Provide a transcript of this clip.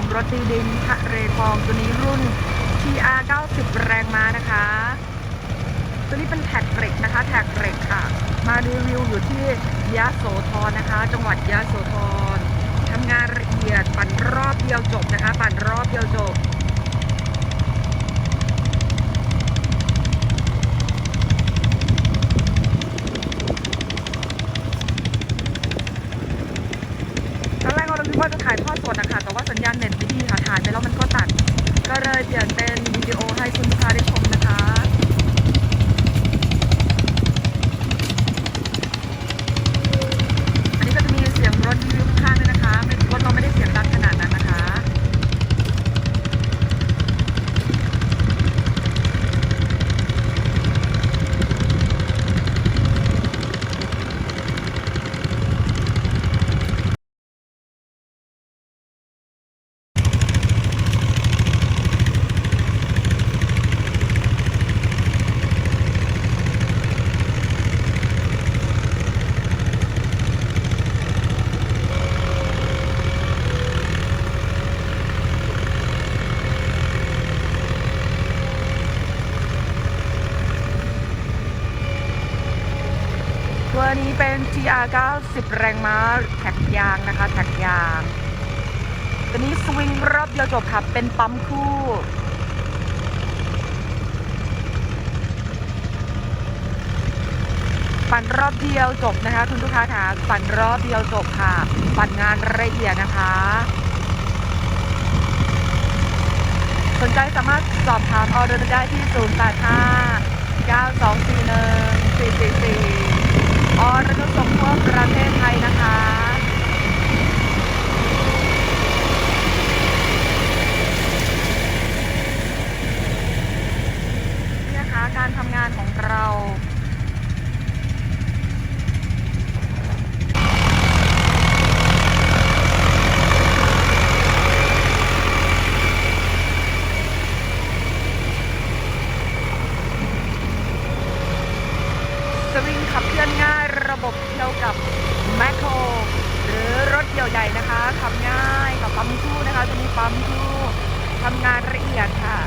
ของรถดีดินทะเลทองตัวนี้รุ่น TR 90 แรงม้านะคะตัวนี้เป็นแท็กเหล็กนะคะแท็กเหล็กค่ะมารีวิวอยู่ที่ยะโสธรนะคะจังหวัดยะโสธรทำงานละเอียดปั่นรอบเดียวจบนะคะปั่นรอบเดียวจบตอนแรกเราคิดว่าจะถ่ายทอดสดนะคะแต่ว่าสัญญาณเน็ตไม่ดีค่ะถ่ายไปแล้วมันก็ตัดก็เลยเปลี่ยนเป็นวิดีโอให้คุณลูกค้าได้ชมนะคะอันนี้ก็จะมีเสียงรถวิวข้างๆด้วยนะคะรถเราไม่ได้เสียงดังขนาดนั้นนะคะตัวนี้เป็น TR 90 แรงม้าแท็กยางนะคะแท็กยางตัวนี้สวิงรอบเดียวจบค่ะเป็นปั๊มคู่ปั่นรอบเดียวจบนะคะคุณลูกค้าค่ะปั่นรอบเดียวจบค่ะปั่นงานละเอียดนะคะสนใจสามารถสอบถามออเดอร์ได้ที่ 085-924-1444 ออเดอร์ส่งทั่วประเทศไทยนะคะนี่นะคะการทำงานของเราสวิงขับเคลื่อนง่ายระบบเกี่ยวกับแมคโครหรือรถเกี่ยวใหญ่นะคะขับง่ายกับปั๊มคู่นะคะจะมีปั๊มคู่ทำงานละเอียดค่ะ